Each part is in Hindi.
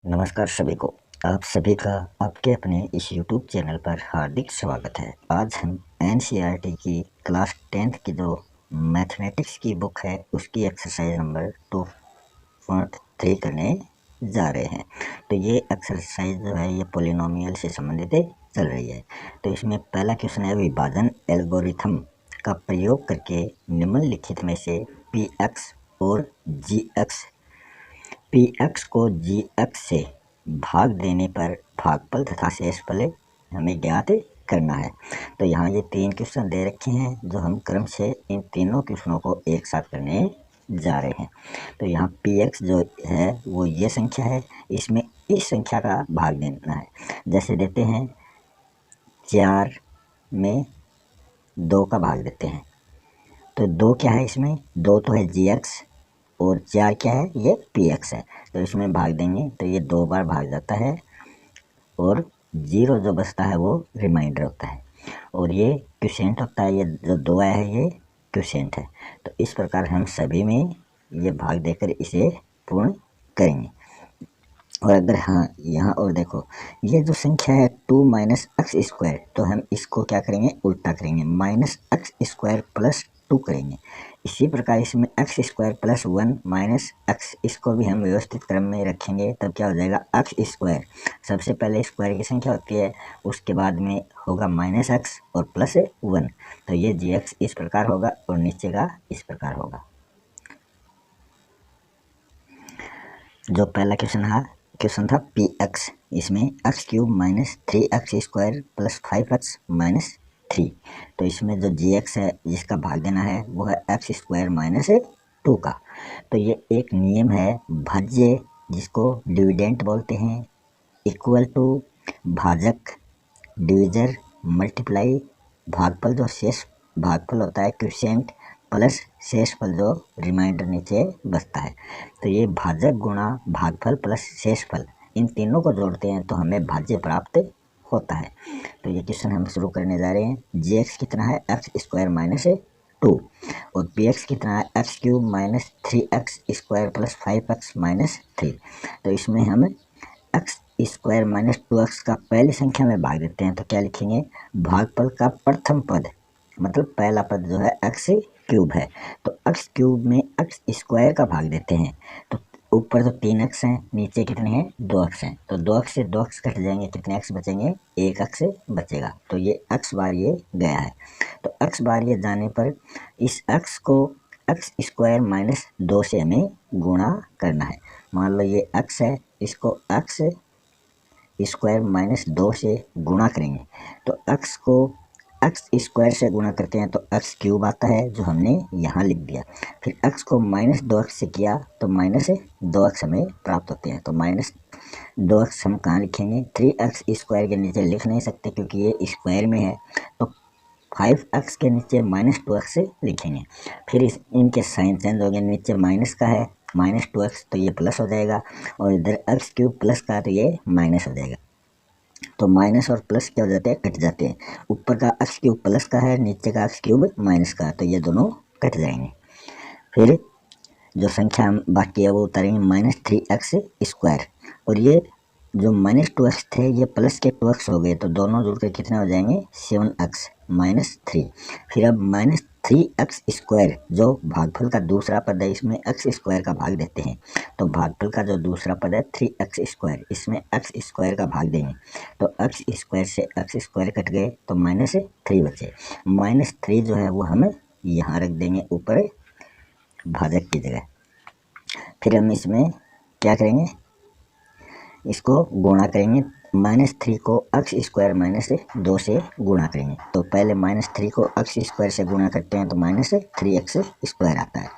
नमस्कार सभी को। आप सभी का आपके अपने इस YouTube चैनल पर हार्दिक स्वागत है। आज हम NCERT की क्लास 10th की जो मैथमेटिक्स की बुक है उसकी एक्सरसाइज नंबर 2.3 करने जा रहे हैं। तो ये एक्सरसाइज जो है ये पॉलिनोमियल से संबंधित चल रही है। तो इसमें पहला क्वेश्चन है, विभाजन एल्गोरिथम का प्रयोग करके निम्नलिखित में से Px और Gx Px को Gx से भाग देने पर भागफल तथा शेषफल हमें ज्ञात करना है। तो यहाँ ये 3 क्वेश्चन दे रखे हैं जो हम क्रम से इन तीनों क्वेश्चनों को एक साथ करने जा रहे हैं। तो यहाँ Px जो है वो ये संख्या है, इसमें इस संख्या का भाग देना है। जैसे देते हैं 4 में 2 का भाग देते हैं, तो 2 क्या है इसमें, 2 तो है Gx और 4 क्या है, ये Px है। तो इसमें भाग देंगे तो ये 2 बार भाग जाता है और 0 जो बचता है वो रिमाइंडर होता है और ये क्वोशिएंट होता है। ये जो 2 आया है ये क्वोशिएंट है। तो इस प्रकार हम सभी में ये भाग देकर इसे पूर्ण करेंगे। और अगर हाँ यहाँ और देखो, ये जो संख्या है 2 माइनस एक्स स्क्वायर, तो हम इसको क्या करेंगे, उल्टा करेंगे, माइनस एक्स स्क्वायर प्लस 2 करेंगे। इसी प्रकार इसमें x square plus 1 minus x, इसको भी हम व्यवस्थित क्रम में रखेंगे। तब क्या हो जाएगा, एक्स स्क्वायर, सबसे पहले स्क्वायर की संख्या होती है, उसके बाद में होगा माइनस एक्स और प्लस 1। तो ये जी एक्स इस प्रकार होगा और नीचे का इस प्रकार होगा। जो पहला क्वेश्चन था Px, इसमें x cube minus 3x square plus 5x minus 3। तो इसमें जो Gx है जिसका भाग देना है वो है एक्स स्क्वायर माइनस 2 का। तो ये एक नियम है भाज्य जिसको डिविडेंट बोलते हैं, इक्वल टू भाजक डिविजर मल्टीप्लाई भागफल, जो शेष भागफल होता है क्वोशिएंट, प्लस शेषफल जो रिमाइंडर नीचे बचता है। तो ये भाजक गुणा भागफल प्लस शेषफल, इन तीनों को जोड़ते हैं तो हमें भाज्य प्राप्त होता है। तो ये क्वेश्चन हम शुरू करने जा रहे हैं। Gx कितना है, एक्स स्क्वायर माइनस 2 और Px कितना है, x cube minus 3x square plus 5x minus 3। तो इसमें हम एक्स स्क्वायर माइनस 2x का पहली संख्या में भाग देते हैं। तो क्या लिखेंगे, भागफल का प्रथम पद, मतलब पहला पद जो है एक्स क्यूब है, तो एक्स क्यूब में एक्स स्क्वायर का भाग देते हैं। तो ऊपर तो 3x हैं, नीचे कितने हैं, 2x हैं। तो 2x से 2x कट जाएंगे, कितने x बचेंगे, 1x बचेगा। तो ये x बार ये गया है। तो x बार ये जाने पर इस x को एक्स स्क्वायर माइनस 2 से हमें गुणा करना है। मान लो ये x है, इसको एक्स स्क्वायर माइनस 2 से गुणा करेंगे। तो x को एक्स स्क्वायर से गुणा करते हैं तो एक्स क्यूब आता है जो हमने यहाँ लिख दिया। फिर x को माइनस 2x से किया तो माइनस 2x हमें प्राप्त होते हैं। तो माइनस 2x हम कहाँ लिखेंगे, 3x स्क्वायर के नीचे लिख नहीं सकते क्योंकि ये स्क्वायर में है। तो 5x के नीचे माइनस 2x लिखेंगे। फिर इनके साइन चेंज हो गए, नीचे माइनस का है माइनस 2x तो ये प्लस हो जाएगा और इधर एक्स क्यूब प्लस का तो ये माइनस हो जाएगा। तो माइनस और प्लस क्या हो जाते हैं, कट जाते हैं। ऊपर का एक्स क्यूब प्लस का है, नीचे का एक्स क्यूब माइनस का, तो ये दोनों कट जाएंगे। फिर जो संख्या बाकी है वो उतारेंगे, माइनस 3x स्क्वायर, और ये जो माइनस 2x थे ये प्लस के 2x हो गए, तो दोनों जुड़कर कितने हो जाएंगे, 7x माइनस 3। फिर अब माइनस 3x स्क्वायर जो भागफल का दूसरा पद है, इसमें x स्क्वायर का भाग देते हैं। तो भागफल का जो दूसरा पद है 3x स्क्वायर, इसमें x स्क्वायर का भाग देंगे। तो x स्क्वायर से x स्क्वायर कट गए तो माइनस 3 बचे। माइनस 3 जो है वो हम यहाँ रख देंगे ऊपर भाजक की जगह। फिर हम इसमें क्या करेंगे, इसको गुणा करेंगे। माइनस 3 को एक्स स्क्वायर माइनस 2 से गुणा करेंगे। तो पहले माइनस 3 को एक्स स्क्वायर से गुणा करते हैं तो माइनस 3x स्क्वायर आता है।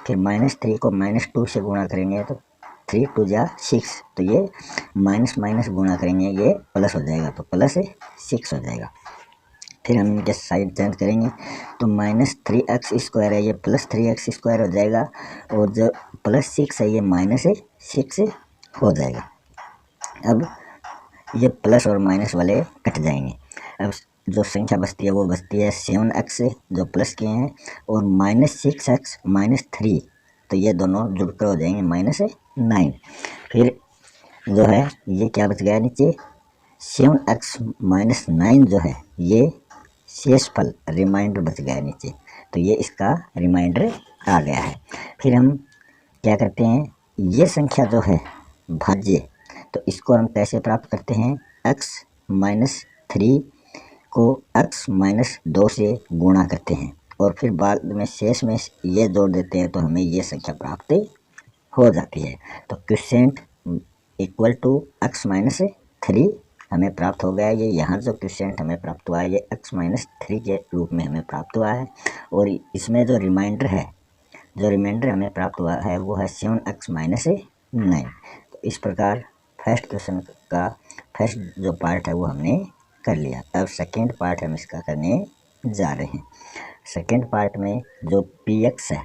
फिर माइनस 3 को माइनस 2 से गुणा करेंगे तो 3 2 जा 6, तो ये माइनस माइनस गुणा करेंगे ये प्लस हो जाएगा, तो प्लस 6 हो जाएगा। फिर हम इनके साइड चेंज करेंगे तो माइनस 3x स्क्वायर है ये प्लस 3x स्क्वायर हो जाएगा, और जो प्लस 6 है ये माइनस 6 हो जाएगा। अब ये प्लस और माइनस वाले कट जाएंगे। अब जो संख्या बचती है वो बचती है 7x जो प्लस किए हैं और माइनस 6x माइनस 3, तो ये दोनों जुड़कर हो जाएंगे माइनस 9। फिर जो है ये क्या बच गया नीचे, 7x माइनस 9 जो है ये शेषफल रिमाइंडर बच गया नीचे, तो ये इसका रिमाइंडर आ गया है। फिर हम क्या करते हैं, ये संख्या जो है भाज्य, तो इसको हम कैसे प्राप्त करते हैं, x माइनस 3 को x माइनस 2 से गुणा करते हैं और फिर बाद में शेष में ये जोड़ देते हैं, तो हमें ये संख्या प्राप्त हो जाती है। तो quotient equal to x minus 3 हमें प्राप्त हो गया। ये यहाँ जो क्वोशिएंट हमें प्राप्त हुआ है ये x माइनस 3 के रूप में हमें प्राप्त हुआ है। और इसमें जो रिमाइंडर है, जो रिमाइंडर हमें प्राप्त हुआ है वो है 7x माइनस 9। तो इस प्रकार फर्स्ट क्वेश्चन का फर्स्ट जो पार्ट है वो हमने कर लिया। अब सेकेंड पार्ट हम इसका करने जा रहे हैं। सेकेंड पार्ट में जो px है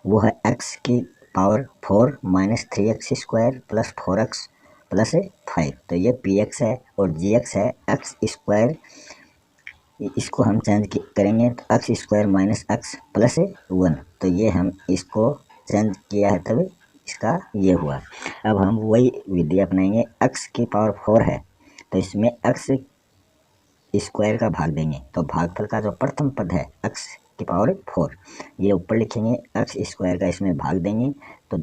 वो है x की power 4 minus 3x square plus 4x plus 5। तो ये px है और gx है x स्क्वायर, इसको हम चेंज करेंगे तो x square minus x plus 1। तो ये हम इसको चेंज किया है तभी इसका ये हुआ। अब हम वही विधि अपनाएंगे, x की पावर 4 है तो इसमें x स्क्वायर का भाग देंगे, तो भागफल का जो प्रथम पद है x की पावर 4 ये ऊपर लिखेंगे, x स्क्वायर का इसमें भाग देंगे तो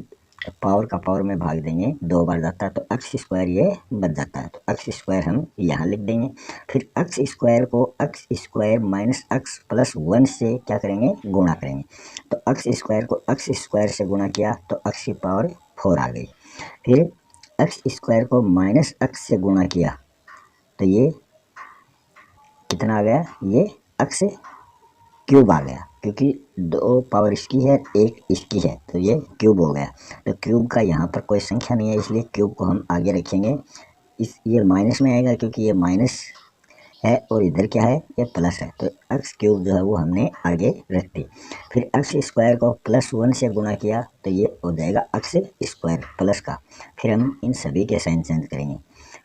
पावर का पावर में भाग देंगे 2 बार जाता है तो x स्क्वायर ये बच जाता है, तो x स्क्वायर हम यहाँ लिख देंगे। फिर x स्क्वायर को x square minus x plus 1 से क्या करेंगे, गुणा करेंगे। तो x स्क्वायर को x स्क्वायर से गुणा किया तो x की पावर 4 आ गई। फिर x स्क्वायर को माइनस x से गुणा किया तो ये कितना आ गया, ये x क्यूब आ गया, क्योंकि 2 पावर इसकी है 1 इसकी है तो ये क्यूब हो गया। तो क्यूब का यहाँ पर कोई संख्या नहीं है इसलिए क्यूब को हम आगे रखेंगे। ये माइनस में आएगा क्योंकि ये माइनस है और इधर क्या है, ये प्लस है, तो x क्यूब जो है वो हमने आगे रख दी। फिर x स्क्वायर को प्लस 1 से गुणा किया तो ये हो जाएगा x स्क्वायर प्लस का। फिर हम इन सभी के साइन चेंज करेंगे,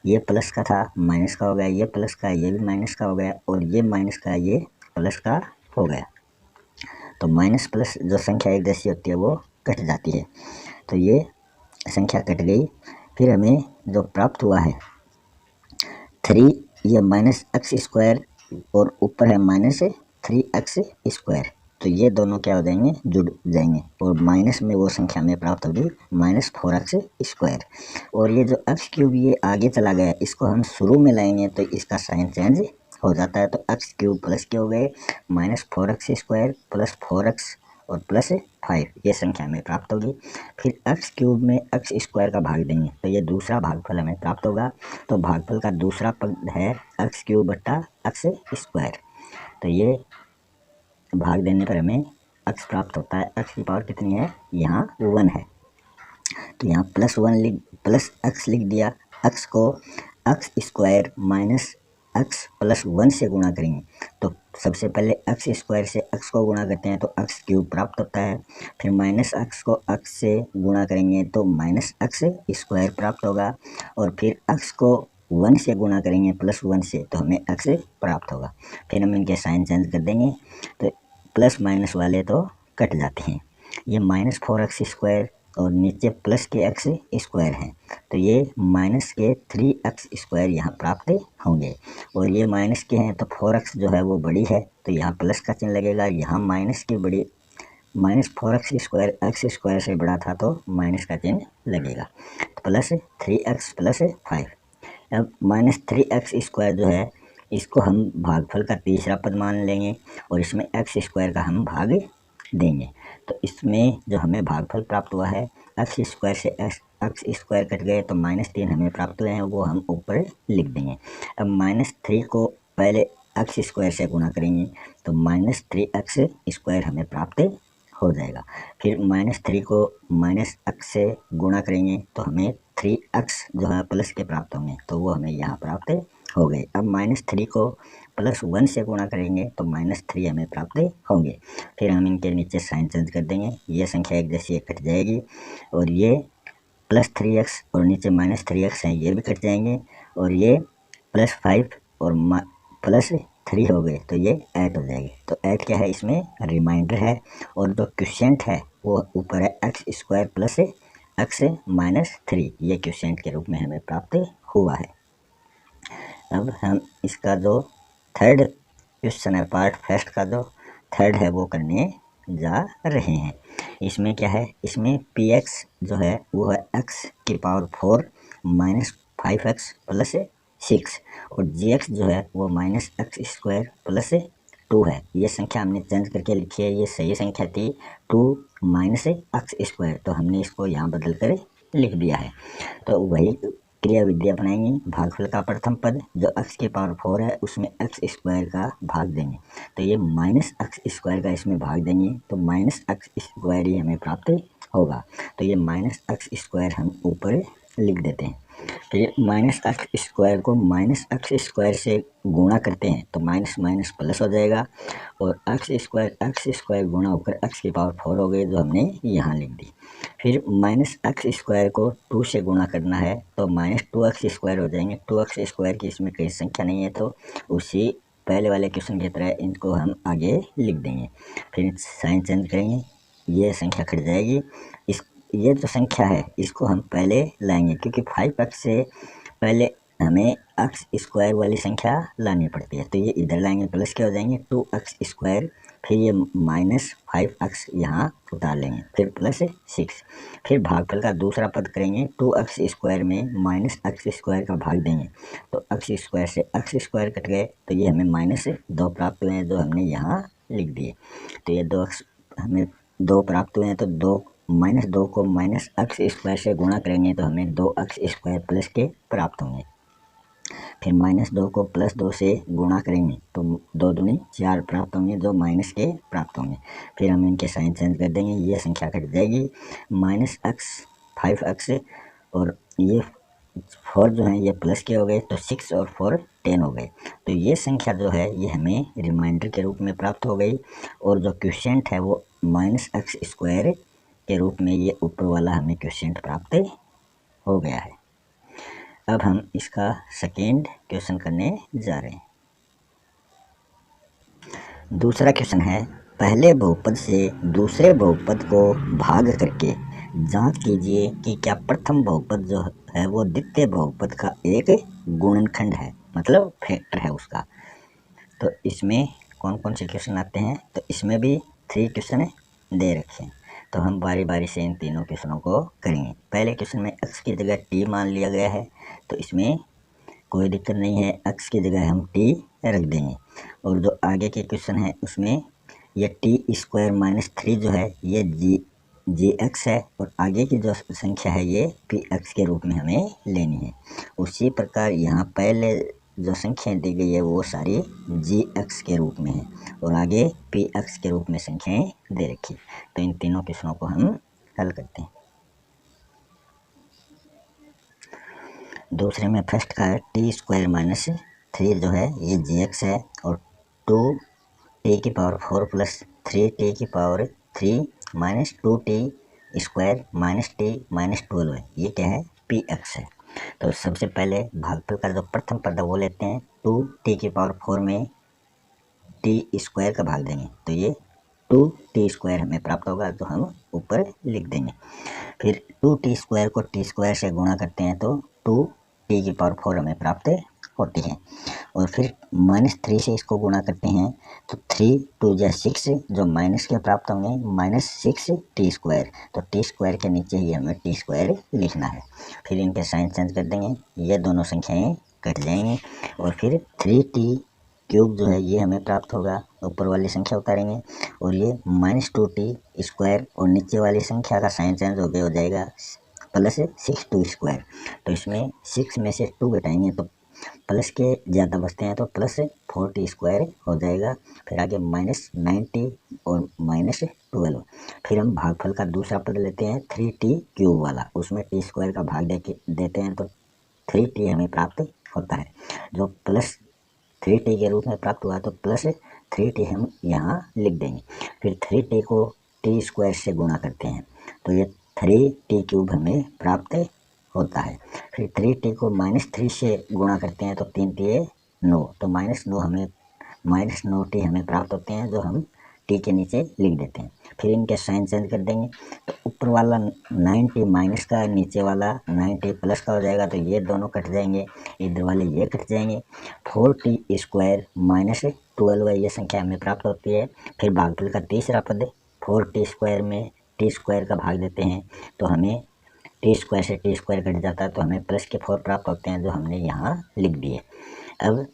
ये प्लस का था माइनस का हो गया, ये प्लस का ये भी माइनस का हो गया और ये माइनस का ये प्लस का हो गया। तो माइनस प्लस जो संख्या एक जैसी होती है वो कट जाती है, तो ये संख्या कट गई। फिर हमें जो प्राप्त हुआ है 3, ये माइनस x स्क्वायर और ऊपर है माइनस 3x स्क्वायर, तो ये दोनों क्या हो जाएंगे, जुड़ जाएंगे और माइनस में वो संख्या में प्राप्त होगी माइनस 4x स्क्वायर। और ये जो x क्यूब ये आगे चला गया, इसको हम शुरू में लाएंगे तो इसका साइन चेंज हो जाता है, तो x क्यूब प्लस के हो गए minus 4x square plus 4x और प्लस 5, ये संख्या हमें प्राप्त होगी। फिर x क्यूब में x स्क्वायर का भाग देंगे तो ये दूसरा भागफल हमें प्राप्त होगा। तो भागफल का दूसरा पद है x क्यूब बट्टा x स्क्वायर, तो ये भाग देने पर हमें x प्राप्त होता है। x की पावर कितनी है, यहाँ 1 है, तो यहाँ प्लस x लिख दिया। x को x square minus x plus 1 से गुणा करेंगे तो सबसे पहले x स्क्वायर से x को गुणा करते हैं तो x क्यूब प्राप्त होता है। फिर माइनस x को x से गुणा करेंगे तो माइनस x स्क्वायर प्राप्त होगा और फिर x को 1 से गुणा करेंगे प्लस 1 से तो हमें x प्राप्त होगा। फिर हम इनके साइन चेंज कर देंगे तो प्लस माइनस वाले तो कट जाते हैं। ये माइनस 4x स्क्वायर और नीचे प्लस के x स्क्वायर हैं तो ये माइनस के 3x स्क्वायर यहाँ प्राप्त होंगे। और ये माइनस के हैं तो 4x जो है वो बड़ी है तो यहाँ प्लस का चिन्ह लगेगा, यहाँ माइनस की बड़ी minus 4x square x square से बड़ा था तो माइनस का चिन्ह लगेगा, तो प्लस 3x प्लस 5। अब माइनस 3x स्क्वायर जो है इसको हम भागफल का तीसरा पद मान लेंगे और इसमें x स्क्वायर का हम भाग देंगे। तो इसमें जो हमें भागफल प्राप्त हुआ है x स्क्वायर से x स्क्वायर कट गए तो -3 हमें प्राप्त हुए हैं, वो हम ऊपर लिख देंगे। अब -3 को पहले x स्क्वायर से गुणा करेंगे तो -3x स्क्वायर हमें प्राप्त हो जाएगा। फिर -3 को -x से गुणा करेंगे तो हमें 3x जो है प्लस के प्राप्त होंगे, तो वो हमें यहाँ प्राप्त हो गए। अब -3 को प्लस 1 से गुणा करेंगे तो -3 हमें प्राप्त होंगे। फिर हम इनके नीचे साइन चेंज कर देंगे, ये संख्या एक जैसी कट जाएगी और ये प्लस 3x और नीचे -3x हैं ये भी कट जाएंगे और ये प्लस 5 और प्लस 3 हो गए तो ये 8 हो जाएगी। तो 8 क्या है, इसमें रिमाइंडर है और जो क्वोशिएंट है वो ऊपर है x square plus x minus 3 ये क्वोशिएंट के रूप में हमें प्राप्त हुआ है। अब हम इसका जो थर्ड क्वेश्चन है, पार्ट फर्स्ट का जो थर्ड है वो करने जा रहे हैं। इसमें क्या है, इसमें पी एक्स जो है वो है एक्स की पावर 4 माइनस 5x प्लस 6 और जी एक्स जो है वो माइनस एक्स स्क्वायर प्लस 2 है। ये संख्या हमने चेंज करके लिखी है, ये सही संख्या थी 2 माइनस एक्स स्क्वायर, तो हमने इसको यहाँ बदल कर लिख दिया है। तो वही क्रिया विधि अपनाएंगे। भागफल का प्रथम पद जो x की पावर 4 है उसमें एक्स स्क्वायर का भाग देंगे, तो ये माइनस एक्स स्क्वायर का इसमें भाग देंगे तो माइनस एक्स स्क्वायर ही हमें प्राप्त होगा। तो ये माइनस एक्स स्क्वायर हम ऊपर लिख देते हैं। तो ये माइनस एक्स स्क्वायर को माइनस एक्स स्क्वायर से गुणा करते हैं तो माइनस माइनस प्लस हो जाएगा और एक्स स्क्वायर गुणा होकर एक्स की पावर 4 हो गई जो हमने यहाँ लिख दी। फिर माइनस एक्स स्क्वायर को 2 से गुणा करना है तो माइनस 2x स्क्वायर हो जाएंगे। 2x स्क्वायर की इसमें कोई संख्या नहीं है तो उसी पहले वाले क्वेश्चन की तरह इनको हम आगे लिख देंगे। फिर साइन चेंज करेंगे, ये संख्या कट जाएगी। ये जो संख्या है इसको हम पहले लाएंगे क्योंकि 5x से पहले हमें एक्स स्क्वायर वाली संख्या लानी पड़ती है, तो ये इधर लाएंगे प्लस के हो जाएंगे 2x स्क्वायर, फिर ये माइनस 5x यहाँ उतार लेंगे, फिर प्लस 6। फिर भागफल का दूसरा पद करेंगे 2x स्क्वायर में माइनस एक्स स्क्वायर का भाग देंगे तो एक्स स्क्वायर से एक्स स्क्वायर कट गए तो ये हमें माइनस 2 प्राप्त हुए हैं जो हमने यहाँ लिख दिए। तो ये 2x हमें 2 प्राप्त हुए हैं तो 2 माइनस 2 को माइनस एक्स स्क्वायर से गुणा करेंगे तो हमें 2x स्क्वायर प्लस के प्राप्त होंगे। फिर माइनस 2 को प्लस 2 से गुणा करेंगे तो 2 दूनी 4 प्राप्त होंगे जो माइनस के प्राप्त होंगे। फिर हम इनके साइन चेंज कर देंगे, ये संख्या कट जाएगी माइनस एक्स 5x और ये 4 जो है ये प्लस के हो गए तो 6 और 4 10 हो गए। तो ये संख्या जो है ये हमें रिमाइंडर के रूप में प्राप्त हो गई और जो क्वोशिएंट है वो माइनस एक्स स्क्वायर के रूप में ये ऊपर वाला हमें क्वोशिएंट प्राप्त हो गया है। अब हम इसका सेकेंड क्वेश्चन करने जा रहे हैं। दूसरा क्वेश्चन है, पहले बहुपद से दूसरे बहुपद को भाग करके जांच कीजिए कि क्या प्रथम बहुपद जो है वो द्वितीय बहुपद का एक गुणनखंड है, मतलब फैक्टर है उसका। तो इसमें कौन कौन से क्वेश्चन आते हैं, तो इसमें भी 3 क्वेश्चन दे रखे हैं तो हम बारी बारी से इन तीनों क्वेश्चनों को करेंगे। पहले क्वेश्चन में x की जगह t मान लिया गया है तो इसमें कोई दिक्कत नहीं है, x की जगह हम t रख देंगे। और जो आगे के क्वेश्चन है उसमें ये t स्क्वायर माइनस 3 जो है ये जी एक्स है और आगे की जो संख्या है ये पी एक्स के रूप में हमें लेनी है। उसी प्रकार यहाँ पहले जो संख्याएं दी गई है वो सारी जी एक्स के रूप में है और आगे पी एक्स के रूप में संख्याएं दे रखी। तो इन तीनों क्वेश्चनों को हम हल करते हैं। दूसरे में फर्स्ट का है टी स्क्वायर माइनस 3 जो है ये जी एक्स है और 2t की पावर 4 प्लस 3t की power 3 minus 2t square minus t minus 12 है, ये क्या है पी एक्स है। तो सबसे पहले भागफल का जो प्रथम पद वो लेते हैं 2t की पावर 4 में t स्क्वायर का भाग देंगे तो ये 2t स्क्वायर हमें प्राप्त होगा तो हम ऊपर लिख देंगे। फिर 2t स्क्वायर को t स्क्वायर से गुणा करते हैं तो 2t की पावर 4 हमें प्राप्त होती है और फिर माइनस 3 से इसको गुणा करते हैं तो 3 2 जा 6 जो माइनस के प्राप्त होंगे माइनस 6 टी स्क्वायर, तो टी स्क्वायर के नीचे ही हमें टी स्क्वायर लिखना है। फिर इनके साइन चेंज कर देंगे, ये दोनों संख्याएं कट जाएंगी और फिर 3t क्यूब जो है ये हमें प्राप्त होगा, ऊपर वाली संख्या उतारेंगे और ये माइनस 2t स्क्वायर और नीचे वाली संख्या का साइन चेंज हो गया हो जाएगा प्लस 6 स्क्वायर। तो इसमें 6 में से 2 घटाएंगे तो प्लस के ज़्यादा बचते हैं तो प्लस 4t स्क्वायर हो जाएगा। फिर आगे माइनस 9t और माइनस 12। फिर हम भागफल का दूसरा पद लेते हैं 3t क्यूब वाला, उसमें t स्क्वायर का भाग देते हैं तो 3t हमें प्राप्त होता है जो प्लस 3t के रूप में प्राप्त हुआ तो प्लस 3t हम यहाँ लिख देंगे। फिर 3t को t स्क्वायर से गुणा करते हैं तो ये 3t क्यूब हमें प्राप्त होता है। फिर 3t को माइनस 3 से गुणा करते हैं तो 3 3 9 तो माइनस 9 हमें प्राप्त होते हैं जो हम टी के नीचे लिख देते हैं। फिर इनके साइन चेंज कर देंगे, तो ऊपर वाला 90 माइनस का, नीचे वाला 90 प्लस का हो जाएगा, तो ये दोनों कट जाएंगे, इधर वाले ये कट जाएंगे। 4t स्क्वायर माइनस 12 ये संख्या हमें प्राप्त होती है। फिर भागफल का तीसरा पद 4t स्क्वायर में टी स्क्वायर का भाग देते हैं, तो हमें टी स्क्वायर से टी स्क्वायर कट जाता है, तो हमें प्लस के 4 प्राप्त होते हैं, जो हमने यहाँ लिख दिए। अब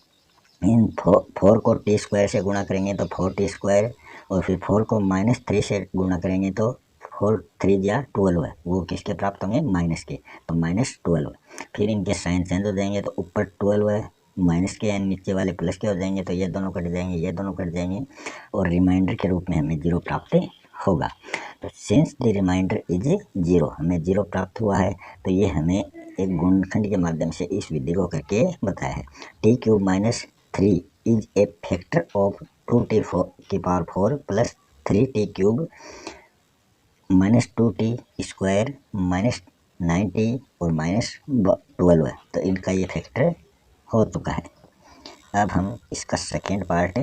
इन 4 को टी स्क्वायर से गुणा करेंगे तो 4t स्क्वायर, और फिर 4 को -3 से गुणा करेंगे तो 4 3 या 12 है, वो किसके प्राप्त होंगे, माइनस के, तो -12। फिर इनके साइन चेंज हो जाएंगे, तो ऊपर 12 है माइनस के, नीचे वाले प्लस के हो जाएंगे, तो ये दोनों कट जाएंगे, ये दोनों कट जाएंगे, और रिमाइंडर के रूप में हमें 0 प्राप्त होगा। तो सिंस द रिमाइंडर इज 0, हमें 0 प्राप्त हुआ है, तो ये हमें एक गुणनखंड के माध्यम से इस विधि को करके बताया है। t³ - 3 is a factor of 2t⁴ plus 3t³ -2t square -90 और -12 है, तो इनका ये फैक्टर हो चुका है। अब हम इसका सेकेंड पार्ट,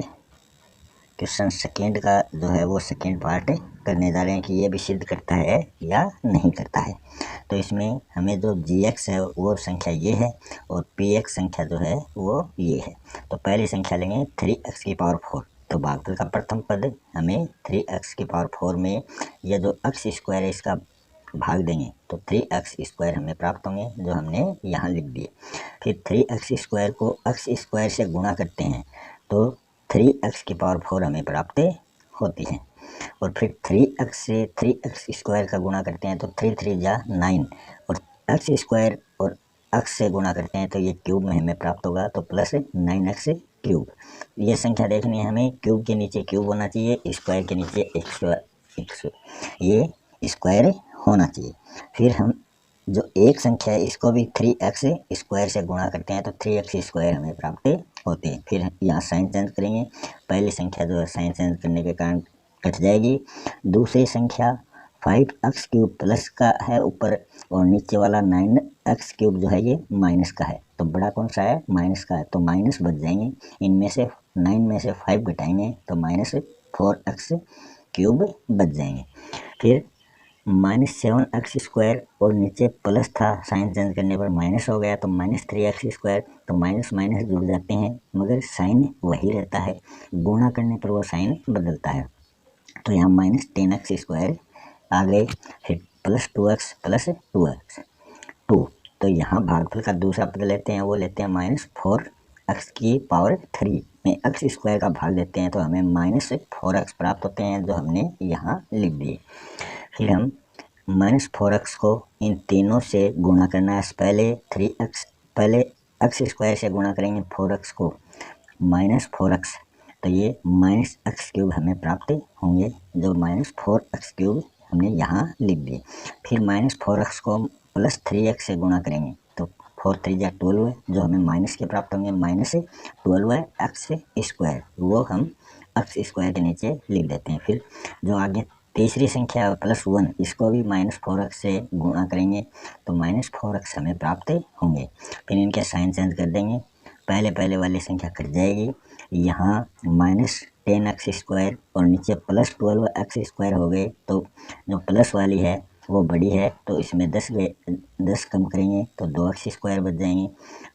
क्वेश्चन सेकेंड का जो है वो सेकेंड पार्ट करने जा रहे हैं कि ये भी सिद्ध करता है या नहीं करता है। तो इसमें हमें जो gx है वो संख्या ये है, और px संख्या जो है वो ये है। तो पहली संख्या लेंगे 3x⁴, तो भागफल का प्रथम पद हमें 3x⁴ में यह जो x स्क्वायर है इसका भाग देंगे, तो 3x² हमें प्राप्त होंगे, जो हमने यहाँ लिख दिए। फिर 3x² को x² से गुणा करते हैं, तो 3x⁴ हमें प्राप्त होती है। और फिर 3x से 3x² का गुणा करते हैं, तो 3 3 जा 9, और x² और x से गुणा करते हैं, तो ये क्यूब में हमें प्राप्त होगा, तो प्लस 9x³। ये संख्या देखनी है हमें, क्यूब के नीचे क्यूब होना चाहिए, स्क्वायर के नीचे ये स्क्वायर होना चाहिए। फिर हम जो एक संख्या है इसको भी 3x² से गुणा करते हैं, तो 3x² हमें प्राप्त होते हैं। फिर यहाँ साइन चेंज करेंगे, पहली संख्या जो है साइन चेंज करने के कारण कट जाएगी। दूसरी संख्या 5x³ प्लस का है ऊपर, और नीचे वाला 9x³ जो है ये माइनस का है, तो बड़ा कौन सा है, माइनस का है, तो माइनस बच जाएंगे। इनमें से 9 में से 5 घटाएंगे, तो -4x³ बच जाएंगे। फिर -7x² और नीचे प्लस था, साइन चेंज करने पर माइनस हो गया, तो -3x², तो माइनस माइनस जुड़ जाते हैं, मगर साइन वही रहता है, गुणा करने पर वो साइन बदलता है। तो यहाँ -10x² आ गए, फिर प्लस 2x प्लस 2, तो यहाँ भागफल का दूसरा पद लेते हैं, वो लेते हैं -4x⁴ में x² का भाग देते हैं, तो हमें -4x प्राप्त होते हैं, जो हमने यहाँ लिख दिए। फिर हम -4x को इन तीनों से गुणा करना है। पहले x² से गुणा करेंगे 4x को, -4x, तो ये -x³ हमें प्राप्त होंगे, जो -4x³ हमने यहाँ लिख दिए। फिर -4x को प्लस 3x से गुणा करेंगे, तो 4 3 जा 12 है, जो हमें माइनस के प्राप्त होंगे, -12 है x², वो हम x² के नीचे लिख देते हैं। फिर जो आगे तीसरी संख्या +1, इसको भी -4x से गुणा करेंगे, तो -4x हमें प्राप्त होंगे। फिर इनके साइन चेंज कर देंगे, पहले वाली संख्या कट जाएगी, यहाँ -10x² और नीचे +12x² हो गए, तो जो प्लस वाली है वो बड़ी है, तो इसमें 10 कम करेंगे, तो 2x² बच जाएंगे,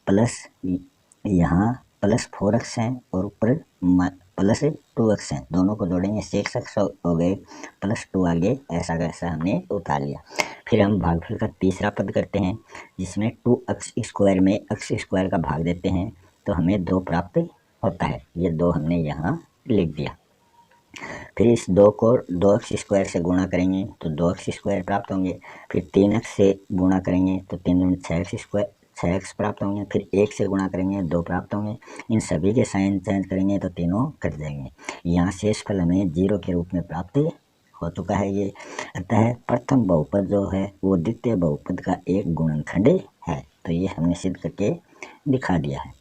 प्लस यहाँ +4x है और ऊपर +2x है, दोनों को जोड़ेंगे 6x हो गए, +2 आगे, ऐसा कैसा हमने उतार लिया। फिर हम भागफल का तीसरा पद करते हैं, जिसमें 2x² में x² का भाग देते हैं, तो हमें 2 प्राप्त होता है, ये 2 हमने यहाँ लिख दिया। फिर इस 2 को 2x² से गुणा करेंगे, तो 2x² प्राप्त होंगे। फिर 3x से गुणा करेंगे, तो 3 दूनी 6x प्राप्त होंगे। फिर 1 से गुणा करेंगे, 2 प्राप्त होंगे। इन सभी के साइन चेंज करेंगे, तो तीनों कट जाएंगे। यहाँ शेषफल हमें 0 के रूप में प्राप्त हो चुका है। ये अतः प्रथम बहुपद जो है वो द्वितीय बहुपद का एक गुणनखंड है, तो ये हमने सिद्ध करके दिखा दिया है।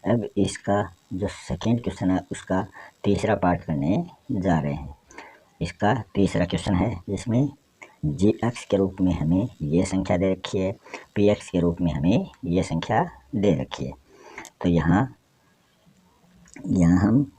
अब इसका जो सेकेंड क्वेश्चन है उसका तीसरा पार्ट करने जा रहे हैं। इसका तीसरा क्वेश्चन है, जिसमें gx के रूप में हमें ये संख्या दे रखी है, px के रूप में हमें ये संख्या दे रखी है। तो यहाँ हम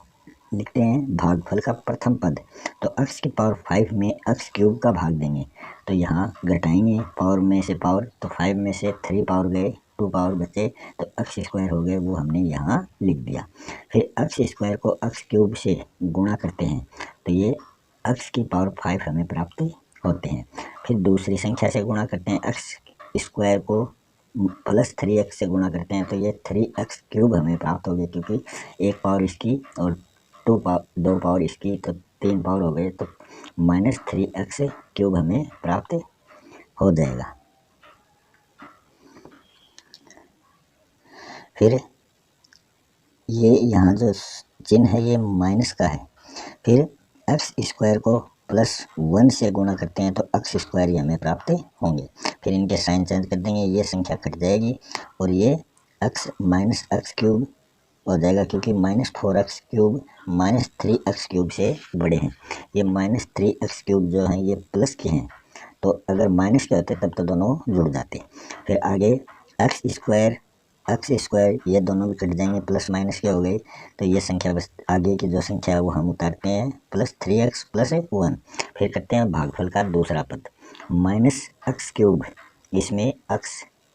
लिखते हैं भागफल का प्रथम पद, तो x की पावर 5 में x क्यूब का भाग देंगे, तो यहाँ घटाएंगे पावर में से पावर, तो 5 में से 3 पावर गए, 2 पावर बचे, तो x स्क्वायर हो गए, वो हमने यहाँ लिख दिया। फिर x स्क्वायर को x क्यूब से गुणा करते हैं, तो ये x की पावर 5 हमें प्राप्त होते हैं। फिर दूसरी संख्या से गुणा करते हैं, x स्क्वायर को प्लस 3x से गुणा करते हैं, तो ये 3x क्यूब हमें प्राप्त हो गए, क्योंकि एक पावर इसकी और दो पावर इसकी, तो 3 पावर हो गए, तो -3x क्यूब हमें प्राप्त हो जाएगा। फिर ये यहाँ जो चिन्ह है ये माइनस का है। फिर एक्स स्क्वायर को +1 से गुणा करते हैं, तो एक्स स्क्वायर ही हमें प्राप्त होंगे। फिर इनके साइन चेंज कर देंगे, ये संख्या कट जाएगी और ये एक्स माइनस एक्स क्यूब हो जाएगा, क्योंकि -4x क्यूब -3x क्यूब से बड़े हैं। ये -3x क्यूब जो हैं ये प्लस के हैं, तो अगर माइनस के होते तब तो दोनों जुड़ जाते। फिर आगे एक्स स्क्वायर ये दोनों भी कट जाएंगे, प्लस माइनस के हो गए, तो ये संख्या बस आगे की जो संख्या है वो हम उतारते हैं +3x + 1। फिर करते हैं भागफल का दूसरा पद, -x क्यूब, इसमें x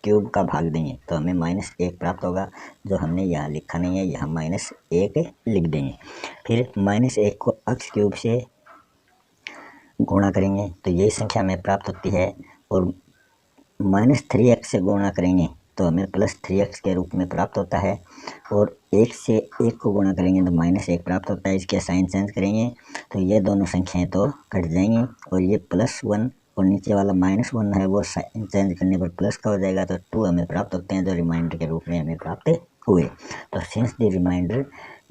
क्यूब का भाग देंगे, तो हमें -1 प्राप्त होगा, जो हमने यहाँ लिखा नहीं है, यहाँ -1 लिख देंगे। फिर -1 को x क्यूब से गुणा करेंगे, तो यही संख्या हमें प्राप्त होती है, और -3x से गुणा करेंगे तो हमें +3x के रूप में प्राप्त होता है, और 1 से 1 को गुणा करेंगे तो -1 प्राप्त होता है। इसके साइन चेंज करेंगे तो ये दोनों संख्याएं तो कट जाएंगी, और ये +1 और नीचे वाला -1 है वो साइन चेंज करने पर प्लस का हो जाएगा, तो 2 हमें प्राप्त होते हैं, जो रिमाइंडर के रूप में हमें प्राप्त हुए। तो सिंस द रिमाइंडर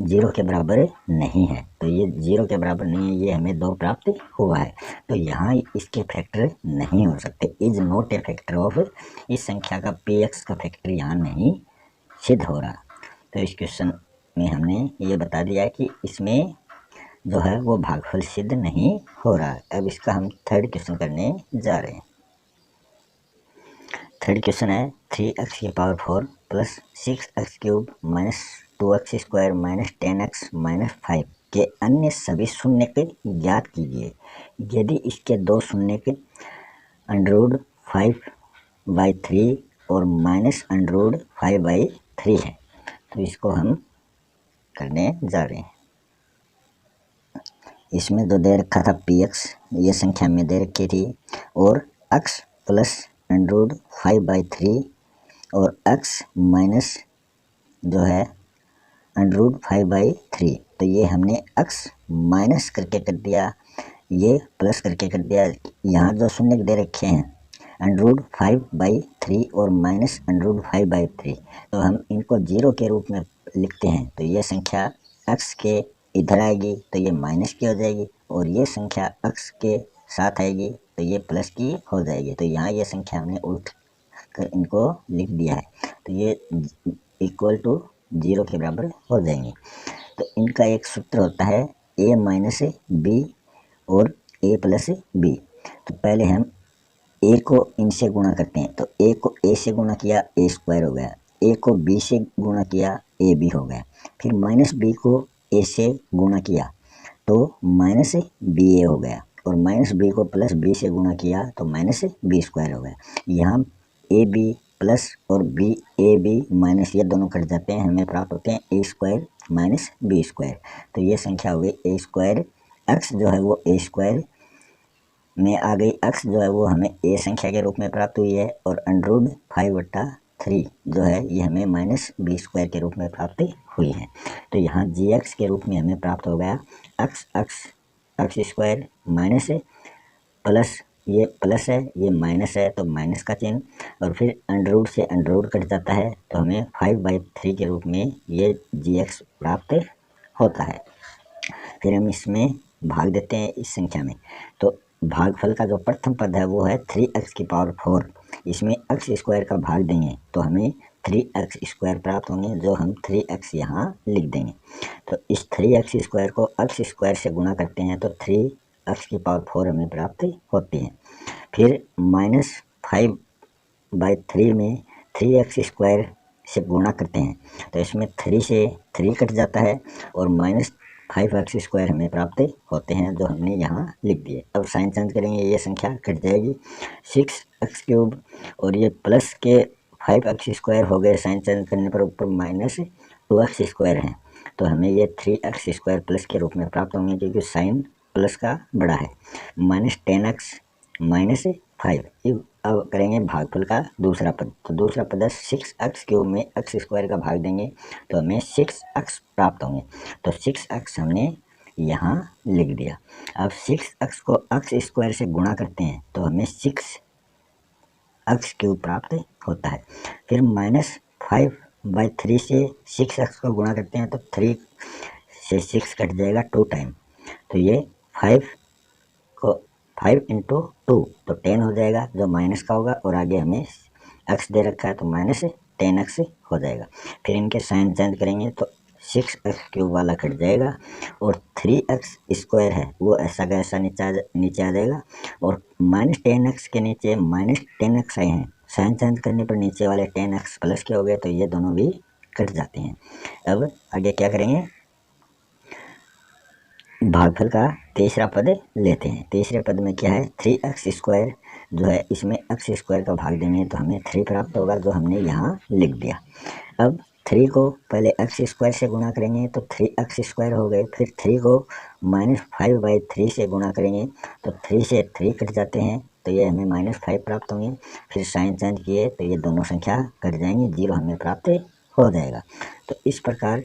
0 के बराबर नहीं है, तो ये 0 के बराबर नहीं है, ये हमें 2 प्राप्त हुआ है, तो यहाँ इसके फैक्टर नहीं हो सकते, is not a factor of, इस संख्या का px का फैक्टर यहाँ नहीं सिद्ध हो रहा। तो इस क्वेश्चन में हमने ये बता दिया कि इसमें जो है वो भागफल सिद्ध नहीं हो रहा है। अब इसका हम थर्ड क्वेश्चन करने जा रहे हैं। थर्ड क्वेश्चन है 3x की power 4 + 6x cube -2x square -10x -5 के अन्य सभी शून्य के ज्ञात कीजिए, यदि इसके दो शून्य के √5/3 और -√5/3 है। तो इसको हम करने जा रहे हैं। इसमें जो दे रखा था px, ये संख्या में दे रखी थी, और x + √5/3 और x माइनस जो है √5/3, तो ये हमने x माइनस करके कर दिया, ये प्लस करके कर दिया। यहाँ जो शून्य दे रखे हैं √5/3 और -√5/3, तो हम इनको 0 के रूप में लिखते हैं, तो ये संख्या x के इधर आएगी तो ये माइनस की हो जाएगी, और ये संख्या x के साथ आएगी तो ये प्लस की हो जाएगी। तो यहाँ ये संख्या हमने उल्ट कर इनको लिख दिया है, तो ये इक्वल टू 0 के बराबर हो जाएंगे। तो इनका एक सूत्र होता है a - b और a + b। तो पहले हम a को इनसे गुणा करते हैं, तो a को a से गुणा किया a स्क्वायर हो गया, a को b से गुणा किया ab हो गया, फिर -b को a से गुणा किया तो -ba हो गया, और -b को +b से गुणा किया तो -b स्क्वायर हो गया। यहाँ ab प्लस और ab माइनस ये दोनों कट जाते हैं, हमें प्राप्त होते हैं a स्क्वायर - b स्क्वायर। तो ये संख्या हो गई a स्क्वायर, x जो है वो a स्क्वायर में आ गई, x जो है वो हमें a संख्या के रूप में प्राप्त हुई है, और √5/3 जो है ये हमें -b स्क्वायर के रूप में प्राप्त हुई है। तो यहाँ gx के रूप में हमें प्राप्त हो गया x स्क्वायर माइनस प्लस, ये प्लस है ये माइनस है तो माइनस का चिन्ह, और फिर अंडर से अंडर कट जाता है, तो हमें 5/3 के रूप में ये gx प्राप्त होता है। फिर हम इसमें भाग देते हैं इस संख्या में, तो भागफल का जो प्रथम पद है वो है 3x की पावर 4, इसमें x स्क्वायर का भाग देंगे तो हमें 3x स्क्वायर प्राप्त होंगे, जो हम 3x यहाँ लिख देंगे। तो इस 3x स्क्वायर को x स्क्वायर से गुणा करते हैं तो 3x की पावर 4 हमें प्राप्त होती है। फिर -5/3 में 3x स्क्वायर से गुणा करते हैं, तो इसमें 3 से 3 कट जाता है, और 5x² हमें प्राप्त होते हैं, जो हमने यहाँ लिख दिए। अब साइन चेंज करेंगे, ये संख्या कट जाएगी 6x³ और ये प्लस के 5x² हो गए। साइन चेंज करने पर ऊपर -2x² है, तो हमें ये 3x² प्लस के रूप में प्राप्त होंगे, क्योंकि साइन प्लस का बड़ा है। -10x -5। अब करेंगे भागफल का दूसरा पद, तो दूसरा पद 6x³ में x² का भाग देंगे तो हमें 6x प्राप्त होंगे। तो 6x हमने यहाँ लिख दिया। अब 6x को x² से गुणा करते हैं तो हमें 6x³ प्राप्त होता है। फिर -5/3 से 6x को गुणा करते हैं तो 3 से 6 कट जाएगा 2 टाइम, तो ये 5 × 2 तो 10 हो जाएगा, जो माइनस का होगा, और आगे हमें x दे रखा है तो -10x हो जाएगा। फिर इनके साइन चेंज करेंगे तो 6x³ वाला कट जाएगा और 3x² है वो ऐसा का ऐसा नीचे आ जाएगा, और -10x के नीचे -10x आए हैं। साइन चेंज करने पर नीचे वाले 10x प्लस के हो गए, तो ये दोनों भी कट जाते हैं। अब आगे क्या करेंगे, भागफल का तीसरा पद लेते हैं। तीसरे पद में क्या है, 3x² जो है, इसमें x² का भाग देंगे तो हमें 3 प्राप्त होगा, जो हमने यहाँ लिख दिया। अब 3 को पहले x² से गुणा करेंगे तो 3x² हो गए। फिर 3 को -5/3 से गुणा करेंगे तो 3 से 3 कट जाते हैं, तो ये हमें -5 प्राप्त होंगे। फिर साइन चेंज किए तो ये दोनों संख्या कट जाएंगी, 0 हमें प्राप्त हो जाएगा। तो इस प्रकार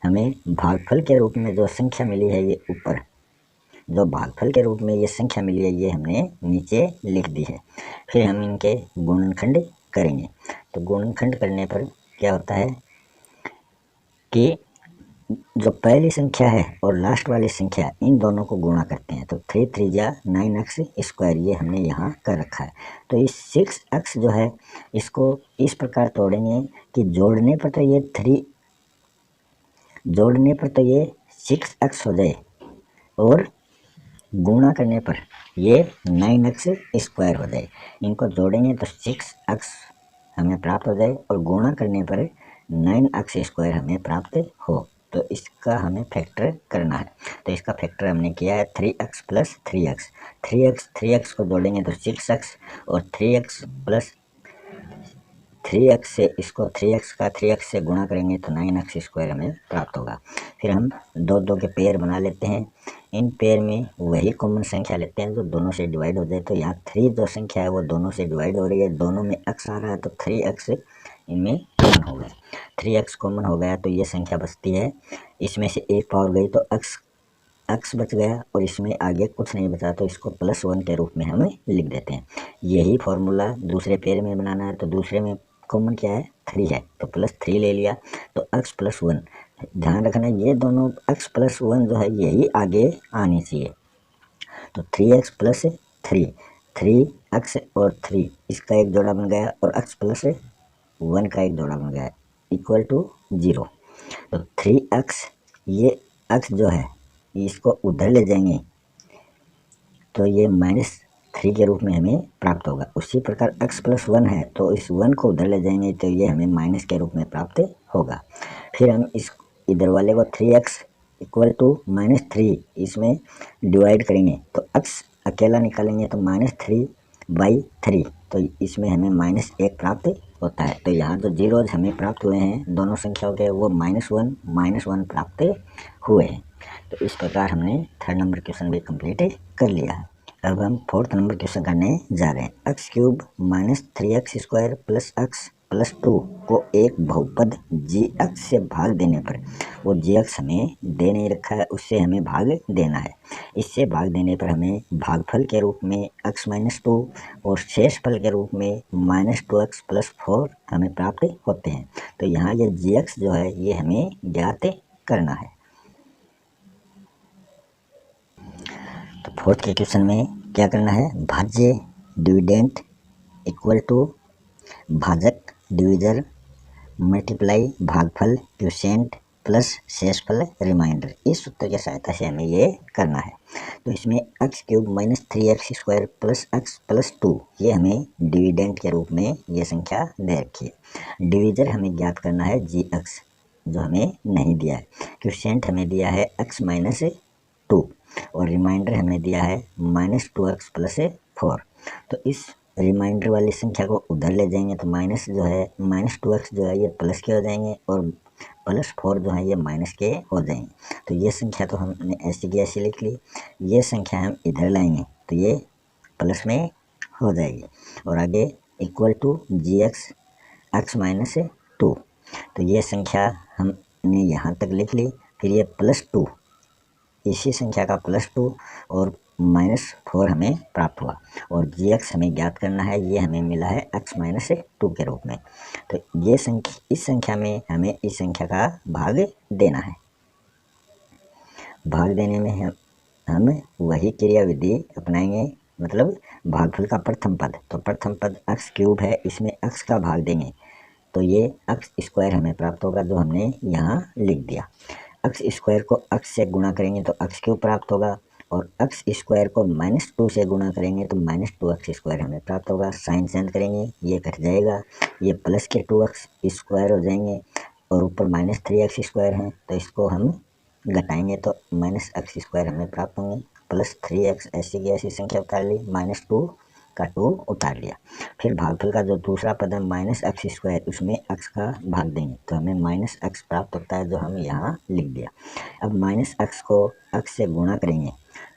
हमें भागफल के रूप में जो संख्या मिली है, ये ऊपर जो भागफल के रूप में ये संख्या मिली है, ये हमने नीचे लिख दी है। फिर हम इनके गुणनखंड करेंगे। तो गुणनखंड करने पर क्या होता है कि जो पहली संख्या है और लास्ट वाली संख्या, इन दोनों को गुणा करते हैं तो 3 × 3 = 9x², ये हमने यहाँ कर रखा है। तो इस 6x जो है, इसको इस प्रकार तोड़ेंगे कि जोड़ने पर तो ये 6x हो जाए, और गुणा करने पर ये 9x² हो जाए। इनको जोड़ेंगे तो 6x हमें प्राप्त हो जाए, और गुणा करने पर 9x² हमें प्राप्त हो। तो इसका हमें फैक्टर करना है। तो इसका फैक्टर हमने किया है 3x + 3x। 3x को जोड़ेंगे तो 6x, और 3x से इसको 3x का 3x से गुणा करेंगे तो 9x² हमें प्राप्त होगा। फिर हम 2 के पेयर बना लेते हैं। इन पेयर में वही कॉमन संख्या लेते हैं जो दोनों से डिवाइड हो जाए। तो यहाँ 3 जो संख्या है वो दोनों से डिवाइड हो रही है, दोनों में x आ रहा है, तो 3x इनमें कॉमन हो गया। 3x कॉमन हो गया तो ये संख्या बचती है, इसमें से एक पावर गई तो x बच गया, और इसमें आगे कुछ नहीं बचा, तो इसको +1 के रूप में हम लिख देते हैं। यही फॉर्मूला दूसरे पेयर में बनाना है। तो दूसरे में कॉमन क्या है, 3 है, तो +3 ले लिया, तो x + 1। ध्यान रखना ये दोनों x + 1 जो है, यही आगे आनी चाहिए। तो 3x + 3, 3x और 3 इसका एक जोड़ा बन गया, और x + 1 का एक जोड़ा बन गया, = 0। तो 3x, ये x जो है इसको उधर ले जाएंगे तो ये -3 के रूप में हमें प्राप्त होगा। उसी प्रकार x + 1 है, तो इस 1 को उधर ले जाएंगे तो ये हमें माइनस के रूप में प्राप्त होगा। फिर हम इस इधर वाले को 3x = -3 इसमें डिवाइड करेंगे तो x अकेला निकालेंगे तो -3/3, तो इसमें हमें -1 प्राप्त होता है। तो यहाँ जो जीरोज हमें प्राप्त हुए हैं दोनों संख्याओं के, वो -1 प्राप्त हुए हैं। तो इस प्रकार हमने 3rd नंबर क्वेश्चन भी कंप्लीट कर लिया है। अब हम 4th नंबर क्वेश्चन करने जा रहे हैं। x³ - 3x² + x + 2 को एक बहुपद gx से भाग देने पर, वो gx हमें दे नहीं रखा है, उससे हमें भाग देना है। इससे भाग देने पर हमें भागफल के रूप में x - 2 और शेषफल के रूप में -2x + 4 हमें प्राप्त होते हैं। तो यहाँ ये gx जो है ये हमें ज्ञात करना है। तो 4th के क्वेश्चन में क्या करना है, भाज्य डिविडेंड = भाजक डिविजर मल्टीप्लाई भागफल क्वोशिएंट प्लस शेषफल रिमाइंडर। इस सूत्र की सहायता से हमें ये करना है। तो इसमें x³ - 3x² + x + 2 ये हमें डिविडेंड के रूप में ये संख्या दे रखी है। डिविजर हमें ज्ञात करना है gx, जो हमें नहीं दिया है। क्वोशिएंट हमें दिया है x-2 और रिमाइंडर हमें दिया है -2x + 4। तो इस रिमाइंडर वाली संख्या को उधर ले जाएंगे तो माइनस जो है -2x जो है ये प्लस के हो जाएंगे और +4 जो है ये माइनस के हो जाएंगे। तो ये संख्या तो हमने ऐसी की ऐसी लिख ली। ये संख्या हम इधर लाएंगे तो ये प्लस में हो जाएगी और आगे इक्वल टू gx x-2। तो ये संख्या हमने यहाँ तक लिख ली। फिर ये +2, इसी संख्या का +2 और -4 हमें प्राप्त हुआ और gx हमें ज्ञात करना है। ये हमें मिला है x-2 के रूप में। तो ये संख्या, इस संख्या में हमें इस संख्या का भाग देना है। भाग देने में हम वही क्रिया विधि अपनाएंगे, मतलब भागफल का प्रथम पद। तो प्रथम पद x³ है, इसमें x का भाग देंगे तो ये x² हमें प्राप्त होगा, जो हमने यहाँ लिख दिया। x² को x से गुणा करेंगे तो x³ प्राप्त होगा और x² को -2 से गुणा करेंगे तो -2x² हमें प्राप्त होगा। साइन चेंज करेंगे, ये कट जाएगा, ये प्लस के 2x² हो जाएंगे और ऊपर -3x² है तो इसको हम घटाएंगे तो -x² हमें प्राप्त होंगे, +3x ऐसी की ऐसी संख्या उतार ली, -2 का 2 उतार लिया। फिर भागफल का जो दूसरा पद है -x², उसमें x का भाग देंगे तो हमें -x प्राप्त होता है, जो हम यहाँ लिख दिया। अब -x को x से गुणा करेंगे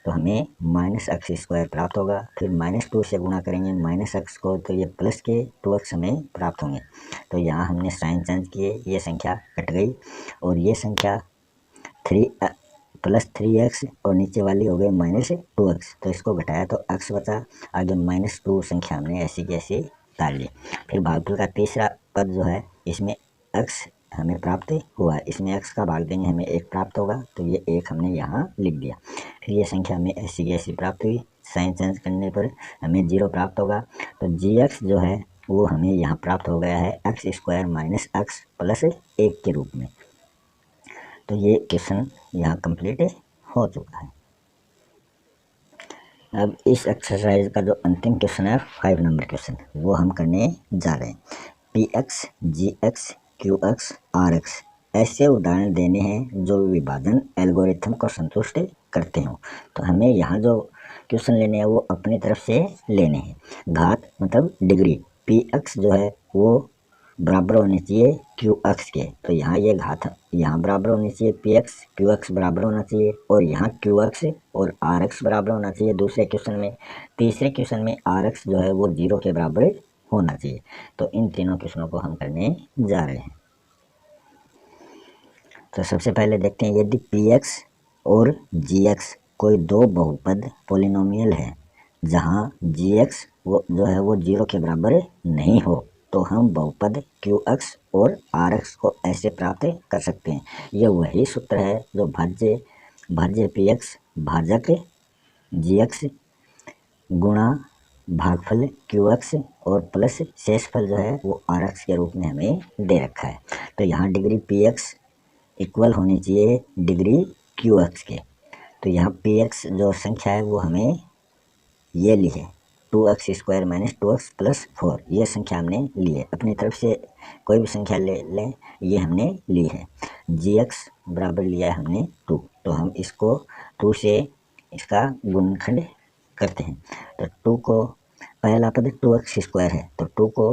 तो हमें -x² प्राप्त होगा। फिर -2 से गुणा करेंगे -x को तो ये प्लस के 2x हमें प्राप्त होंगे। तो यहाँ हमने साइन चेंज किए, ये संख्या कट गई और ये संख्या +3x और नीचे वाली हो गई -2x। तो इसको घटाया तो x बचा, आगे -2 संख्या हमने ऐसी की ऐसी डाल ली। फिर भागफल का तीसरा पद जो है इसमें x हमें प्राप्त हुआ, इसमें x का भाग देंगे हमें 1 प्राप्त होगा तो ये 1 हमने यहाँ लिख दिया। फिर ये संख्या हमें ऐसी की ऐसी प्राप्त हुई, साइन चेंज करने पर हमें 0 प्राप्त होगा। तो gx जो है वो हमें यहाँ प्राप्त हो गया है x² - x + 1 के रूप में। तो ये क्वेश्चन यहाँ कंप्लीट हो चुका है। अब इस एक्सरसाइज का जो अंतिम क्वेश्चन है 5 नंबर क्वेश्चन, वो हम करने जा रहे हैं। px, gx, qx, rx ऐसे उदाहरण देने हैं जो विभाजन एल्गोरिथम को संतुष्ट करते हो। तो हमें यहाँ जो क्वेश्चन लेने हैं वो अपनी तरफ से लेने हैं। घात मतलब डिग्री, px जो है वो बराबर होनी चाहिए qx के, तो यहाँ ये घात यहाँ बराबर होनी चाहिए px, qx बराबर होना चाहिए और यहाँ qx और rx बराबर होना चाहिए दूसरे क्वेश्चन में। तीसरे क्वेश्चन में rx जो है वो 0 के बराबर होना चाहिए। तो इन तीनों क्वेश्चनों को हम करने जा रहे हैं। तो सबसे पहले देखते हैं, यदि px और gx कोई दो बहुपद पोलिनोमियल है जहाँ gx वो जो है वो 0 के बराबर नहीं हो, तो हम बहुपद qx और rx को ऐसे प्राप्त कर सकते हैं। यह वही सूत्र है जो भाज्य px भाजक gx गुणा भागफल qx और प्लस शेषफल जो है वो rx के रूप में हमें दे रखा है। तो यहाँ डिग्री px इक्वल होनी चाहिए डिग्री qx के। तो यहाँ px जो संख्या है वो हमें ये ली है 2x² - 2x + 4, ये संख्या हमने ली है। अपनी तरफ से कोई भी संख्या ले लें, ये हमने ली है। gx बराबर लिया है हमने 2, तो हम इसको 2 से इसका गुणनखंड करते हैं। तो 2 को पहला पद 2x² है तो 2 को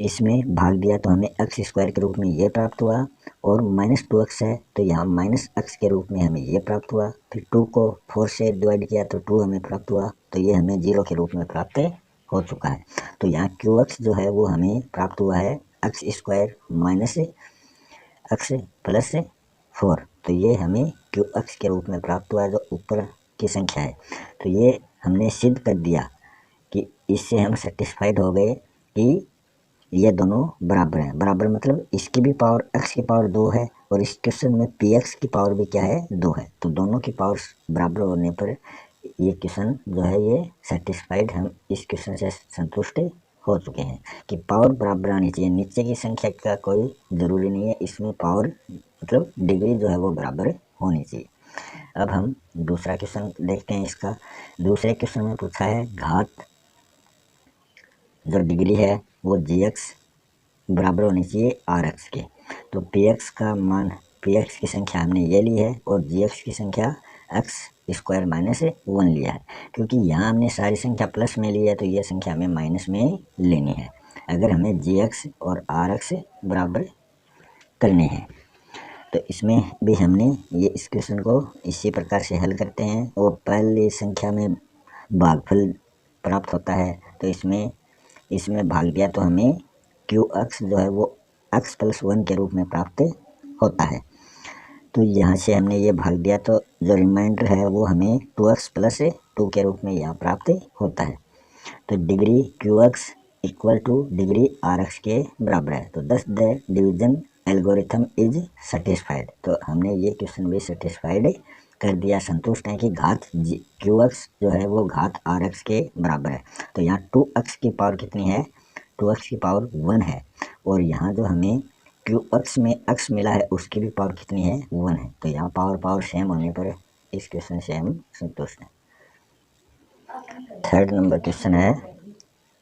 इसमें भाग दिया तो हमें x² के रूप में ये प्राप्त हुआ और -2x है तो यहाँ -x के रूप में हमें ये प्राप्त हुआ। फिर 2 को 4 से डिवाइड किया तो 2 हमें प्राप्त हुआ, तो ये हमें 0 के रूप में प्राप्त हो चुका है। तो यहाँ qx जो है वो हमें प्राप्त हुआ है x² - x + 4, तो ये हमें qx के रूप में प्राप्त हुआ है जो ऊपर की संख्या है। तो ये हमने सिद्ध कर दिया कि इससे हम सेटिस्फाइड हो गए कि ये दोनों बराबर हैं। बराबर मतलब इसकी भी पावर x की पावर 2 है और इस क्वेश्चन में px की पावर भी क्या है 2 है, तो दोनों की पावर बराबर होने पर ये क्वेश्चन जो है ये सेटिस्फाइड, हम इस क्वेश्चन से संतुष्ट हो चुके हैं कि पावर बराबर आनी चाहिए। नीचे की संख्या का कोई ज़रूरी नहीं है, इसमें पावर मतलब डिग्री जो है वो बराबर होनी चाहिए। अब हम दूसरा क्वेश्चन देखते हैं। इसका दूसरे क्वेश्चन में पूछा है घात जो डिग्री है वो gx बराबर होनी चाहिए rx के। तो px का मान, px की संख्या हमने ये ली है और gx की संख्या x स्क्वायर माइनस 1 लिया है। क्योंकि यहाँ हमने सारी संख्या प्लस में ली है तो ये संख्या हमें माइनस में लेनी है अगर हमें gx और rx बराबर करने हैं। तो इसमें भी हमने ये इस क्वेश्चन को इसी प्रकार से हल करते हैं और पहली संख्या में भागफल प्राप्त होता है तो इसमें भाग दिया तो हमें qx जो है वो x+1 के रूप में प्राप्त होता है। तो यहाँ से हमने ये भाग दिया तो जो रिमाइंडर है वो हमें 2x+2 के रूप में यहाँ प्राप्त होता है। तो degree qx equal two degree rx के बराबर है। तो दस the division algorithm is satisfied. तो हमने ये क्वेश्चन भी सेटिस्फाइड कर दिया, संतुष्ट है कि घात qx जो है वो घात rx के बराबर है। तो यहाँ 2x की पावर कितनी है, 2x की पावर 1 है और यहाँ जो हमें qx में x मिला है उसकी भी पावर कितनी है, 1 है। तो यहाँ पावर सेम होने पर इस क्वेश्चन से हम संतुष्ट हैं। थर्ड नंबर क्वेश्चन है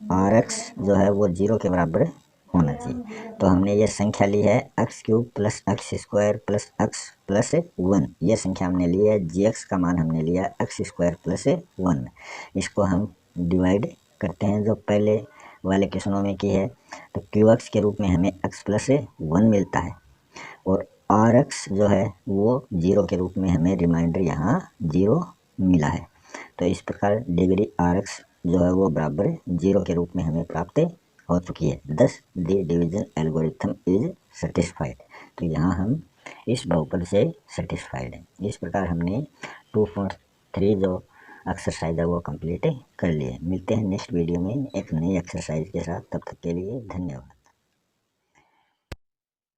rx जो है वो 0 के बराबर होना चाहिए। तो हमने ये संख्या ली है x³ plus x² plus x+1, ये संख्या हमने ली है। gx का मान हमने लिया x² प्लस 1। इसको हम डिवाइड करते हैं जो पहले वाले क्वेश्चनों में की है। तो qx के रूप में हमें x+1 मिलता है और rx जो है वो 0 के रूप में हमें रिमाइंडर यहाँ 0 मिला है। तो इस प्रकार डिग्री rx जो है वो बराबर 0 के रूप में हमें प्राप्त हो चुकी है। दस the division algorithm is satisfied. तो यहाँ हम इस बहुपद से सेटिस्फाइड हैं। इस प्रकार हमने 2.3 जो एक्सरसाइज है वो कंप्लीट कर लिए। मिलते हैं नेक्स्ट वीडियो में एक नई एक्सरसाइज के साथ, तब तक के लिए धन्यवाद।